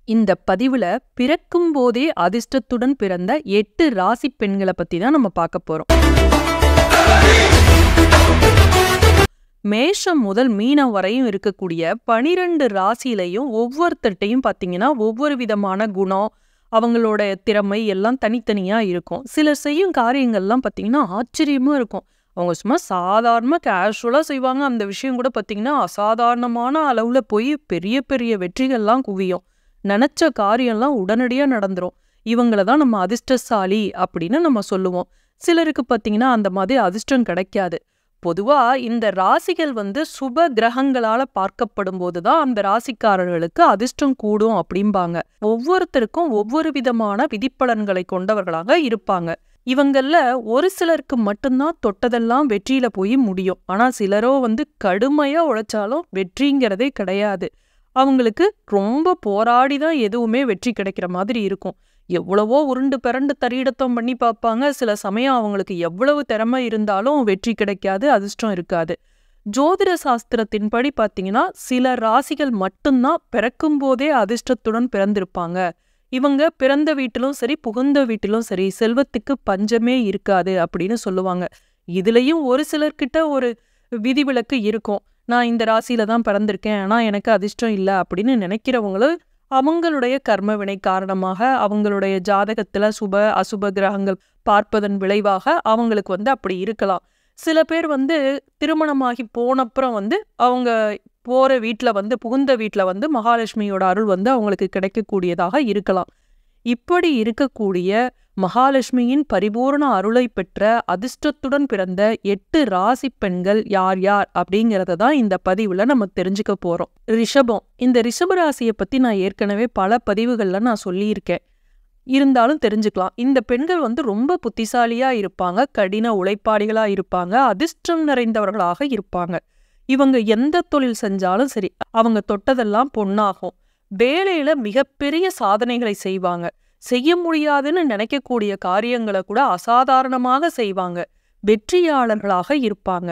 இந்த பதிவுல பிறக்கும் போதே அதிர்ஷ்டத்துடன் பிறந்த 8 ராசி பெண்களை பத்தி தான் நம்ம பார்க்க போறோம். மேஷம் முதல் மீனம் வரையும் இருக்கக்கூடிய 12 ராசியிலையும் ஒவ்வொருத்தட்டையும் பார்த்தீங்கன்னா ஒவ்வொரு விதமான குணம், அவங்களோட திறமை எல்லாம் தனித்தனியா இருக்கும். சிலர் செய்யும் காரியங்கள்லாம் பார்த்தீங்கன்னா ஆச்சரியமா இருக்கும். அவங்க சும்மா சாதாரணமா கேஷுவலா செய்வாங்க. அந்த விஷயம் கூட பார்த்தீங்கன்னா அசாதாரணமான அளவுல போய் பெரிய பெரிய வெற்றிகள்லாம் குவியும். நினைச்ச காரியம்லாம் உடனடியா நடந்துரும். இவங்கள தான் நம்ம அதிர்ஷ்டசாலி அப்படின்னு நம்ம சொல்லுவோம். சிலருக்கு பார்த்தீங்கன்னா அந்த மாதிரி அதிர்ஷ்டம் கிடைக்காது. பொதுவா இந்த ராசிகள் சுப கிரகங்களால பார்க்கப்படும் போதுதான் அந்த ராசிக்காரர்களுக்கு அதிர்ஷ்டம் கூடும் அப்படிம்பாங்க. ஒவ்வொருத்தருக்கும் ஒவ்வொரு விதமான விதிப்பலன்களை கொண்டவர்களாக இருப்பாங்க. இவங்கள ஒரு சிலருக்கு மட்டும்தான் தொட்டதெல்லாம் வெற்றியில போய் முடியும். ஆனா சிலரோ கடுமையா உழைச்சாலும் வெற்றிங்கிறதே கிடையாது. அவங்களுக்கு ரொம்ப போராடிதான் எதுவுமே வெற்றி கிடைக்கிற மாதிரி இருக்கும். எவ்வளவோ உருண்டு பிறண்டு தரியடத்தம் பண்ணி பார்ப்பாங்க. சில சமயம் அவங்களுக்கு எவ்வளவு திறமை இருந்தாலும் வெற்றி கிடைக்காது, அதிர்ஷ்டம் இருக்காது. ஜோதிட சாஸ்திரத்தின்படி பார்த்தீங்கன்னா சில ராசிகள் மட்டும்தான் பிறக்கும் போதே அதிர்ஷ்டத்துடன் பிறந்திருப்பாங்க. இவங்க பிறந்த வீட்டிலும் சரி புகுந்த வீட்டிலும் சரி செல்வத்துக்கு பஞ்சமே இருக்காது அப்படின்னு சொல்லுவாங்க. இதுலயும் ஒரு சிலர்கிட்ட ஒரு விதிவிலக்கு இருக்கும். நான் இந்த ராசியில தான் பிறந்திருக்கேன், ஆனா எனக்கு அதிர்ஷ்டம் இல்லை அப்படின்னு நினைக்கிறவங்களும் அவங்களுடைய கர்மவினை காரணமாக அவங்களுடைய ஜாதகத்துல சுப அசுப கிரகங்கள் பார்ப்பதன் விளைவாக அவங்களுக்கு அப்படி இருக்கலாம். சில பேர் திருமணமாகி போனப்புறம் அவங்க போற வீட்டுல புகுந்த வீட்டுல மகாலட்சுமியோட அருள் அவங்களுக்கு கிடைக்கக்கூடியதாக இருக்கலாம். இப்படி இருக்கக்கூடிய மகாலட்சுமியின் பரிபூர்ண அருளை பெற்ற அதிர்ஷ்டத்துடன் பிறந்த 8 ராசி பெண்கள் யார் யார் அப்படிங்கறத தான் இந்த பதிவுல நம்ம தெரிஞ்சுக்க போறோம். ரிஷபம். இந்த ரிஷப ராசியை பத்தி நான் ஏற்கனவே பல பதிவுகள்ல நான் சொல்லியிருக்கேன். இருந்தாலும் தெரிஞ்சுக்கலாம். இந்த பெண்கள் ரொம்ப புத்திசாலியா இருப்பாங்க, கடின உழைப்பாளிகளா இருப்பாங்க, அதிர்ஷ்டம் நிறைந்தவர்களாக இருப்பாங்க. இவங்க எந்த தொழில் செஞ்சாலும் சரி அவங்க தொட்டதெல்லாம் பொன்னாகும். வேலையில மிகப்பெரிய சாதனைகளை செய்வாங்க. செய்ய முடியாதுன்னு நினைக்கக்கூடிய காரியங்களை கூட அசாதாரணமாக செய்வாங்க. வெற்றியாளர்களாக இருப்பாங்க.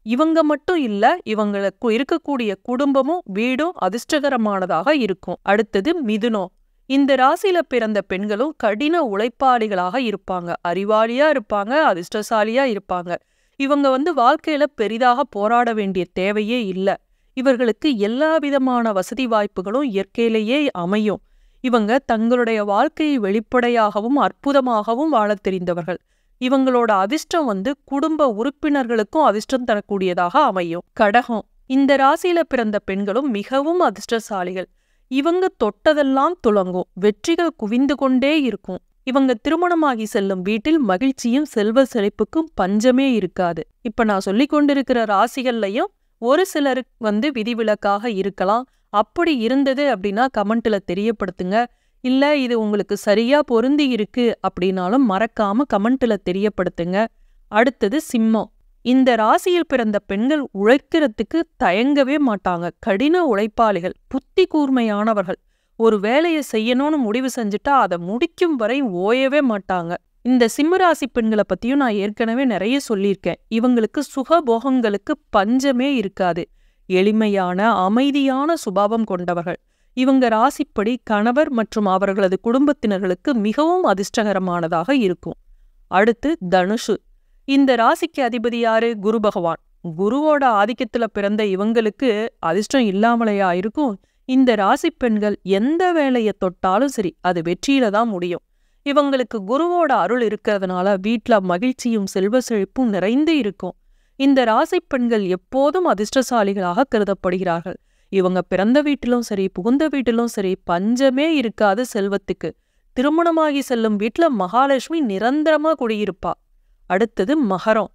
இவங்க மட்டும் இல்ல, இவங்களுக்கு இருக்கக்கூடிய குடும்பமும் வீடும் அதிர்ஷ்டகரமானதாக இருக்கும். அடுத்தது மிதுனம். இந்த ராசியில பிறந்த பெண்களும் கடின உழைப்பாளிகளாக இருப்பாங்க, அறிவாளியா இருப்பாங்க, அதிர்ஷ்டசாலியா இருப்பாங்க. இவங்க வாழ்க்கையில பெரிதாக போராட வேண்டிய தேவையே இல்லை. இவர்களுக்கு எல்லா விதமான வசதி வாய்ப்புகளும் இயற்கையிலேயே அமையும். இவங்க தங்களுடைய வாழ்க்கையை வெளிப்படையாகவும் அற்புதமாகவும் வாழத் தெரிந்தவர்கள். இவங்களோட அதிர்ஷ்டம் குடும்ப உறுப்பினர்களுக்கும் அதிர்ஷ்டம் தரக்கூடியதாக அமையும். கடகம். இந்த ராசியில பிறந்த பெண்களும் மிகவும் அதிர்ஷ்டசாலிகள். இவங்க தொட்டதெல்லாம் துலங்கும், வெற்றிகள் குவிந்து கொண்டே இருக்கும். இவங்க திருமணமாகி செல்லும் வீட்டில் மகிழ்ச்சியும் செல்வ செழிப்புக்கும் பஞ்சமே இருக்காது. இப்ப நான் சொல்லி கொண்டிருக்கிற ராசிகள்லையும் ஒரு சிலருக்கு விதிவிலக்காக இருக்கலாம். அப்படி இருந்தது அப்படின்னா கமெண்ட்ல தெரியப்படுத்துங்க. இல்ல இது உங்களுக்கு சரியா பொருந்தி இருக்கு அப்படின்னாலும் மறக்காம கமெண்ட்ல தெரியப்படுத்துங்க. அடுத்தது சிம்மம். இந்த ராசியில் பிறந்த பெண்கள் உழைக்கிறதுக்கு தயங்கவே மாட்டாங்க. கடின உழைப்பாளிகள், புத்தி கூர்மையானவர்கள். ஒரு வேலையை செய்யணும்னு முடிவு செஞ்சுட்டா அதை முடிக்கும் வரை ஓயவே மாட்டாங்க. இந்த சிம்மராசி பெண்களை பத்தியும் நான் ஏற்கனவே நிறைய சொல்லியிருக்கேன். இவங்களுக்கு சுகபோகங்களுக்கு பஞ்சமே இருக்காது. எளிமையான அமைதியான சுபாவம் கொண்டவர்கள். இவங்க ராசிப்படி கணவர் மற்றும் அவர்களது குடும்பத்தினர்களுக்கு மிகவும் அதிர்ஷ்டகரமானதாக இருக்கும். அடுத்து தனுஷு. இந்த ராசிக்கு அதிபதி யாரு? குரு பகவான். குருவோட ஆதிக்கத்துல பிறந்த இவங்களுக்கு அதிர்ஷ்டம் இல்லாமலையா இருக்கும்? இந்த ராசி பெண்கள் எந்த வேலையை தொட்டாலும் சரி அது வெற்றியில தான் முடியும். இவங்களுக்கு குருவோட அருள் இருக்கிறதுனால வீட்டுல மகிழ்ச்சியும் செல்வ செழிப்பும் நிறைந்து இருக்கும். இந்த ராசி பெண்கள் எப்போதும் அதிர்ஷ்டசாலிகளாக கருதப்படுகிறார்கள். இவங்க பிறந்த வீட்டிலும் சரி புகுந்த வீட்டிலும் சரி பஞ்சமே இருக்காது செல்வத்துக்கு. திருமணமாகி செல்லும் வீட்டுல மகாலட்சுமி நிரந்தரமா குடியிருப்பா. அடுத்தது மகரம்.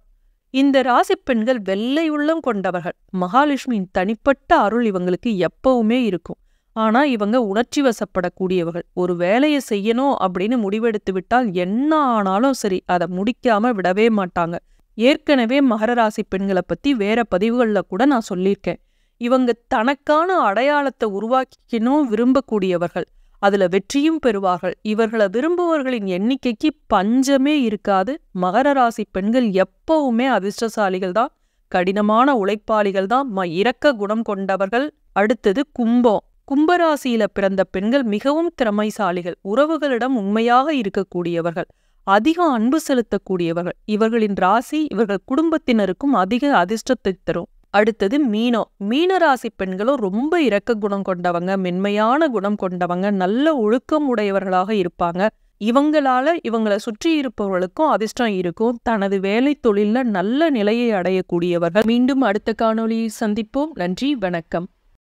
இந்த ராசி பெண்கள் வெள்ளை உள்ளம் கொண்டவர்கள். மகாலட்சுமியின் தனிப்பட்ட அருள் இவங்களுக்கு எப்பவுமே இருக்கும். ஆனா இவங்க உணர்ச்சி வசப்படக்கூடியவர்கள். ஒரு வேலையை செய்யணும் அப்படின்னு முடிவெடுத்து விட்டால் என்ன ஆனாலும் சரி அதை முடிக்காம விடவே மாட்டாங்க. ஏற்கனவே மகர ராசி பெண்களை பத்தி வேற பதிவுகள்ல கூட நான் சொல்லியிருக்கேன். இவங்க தனக்கான அடையாளத்தை உருவாக்கிக்கணும் விரும்பக்கூடியவர்கள். அதுல வெற்றியும் பெறுவார்கள். இவர்களை விரும்புவர்களின் எண்ணிக்கைக்கு பஞ்சமே இருக்காது. மகர ராசி பெண்கள் எப்பவுமே அதிர்ஷ்டசாலிகள் தான், கடினமான உழைப்பாளிகள் தான், இரக்க குணம் கொண்டவர்கள். அடுத்தது கும்பம். கும்பராசியில பிறந்த பெண்கள் மிகவும் திறமைசாலிகள், உறவுகளிடம் உண்மையாக இருக்கக்கூடியவர்கள், அதிக அன்பு செலுத்தக்கூடியவர்கள். இவர்களின் ராசி இவர்கள் குடும்பத்தினருக்கும் அதிக அதிர்ஷ்டத்தை தரும். அடுத்தது மீனம். மீன ராசி பெண்களும் ரொம்ப இரக்க குணம் கொண்டவங்க, மென்மையான குணம் கொண்டவங்க, நல்ல ஒழுக்கம் உடையவர்களாக இருப்பாங்க. இவங்களை சுற்றி இருப்பவர்களுக்கும் அதிர்ஷ்டம் இருக்கும். தனது வேலை தொழில்ல நல்ல நிலையை அடையக்கூடியவர்கள். மீண்டும் அடுத்த காணொளியில் சந்திப்போம். நன்றி, வணக்கம்.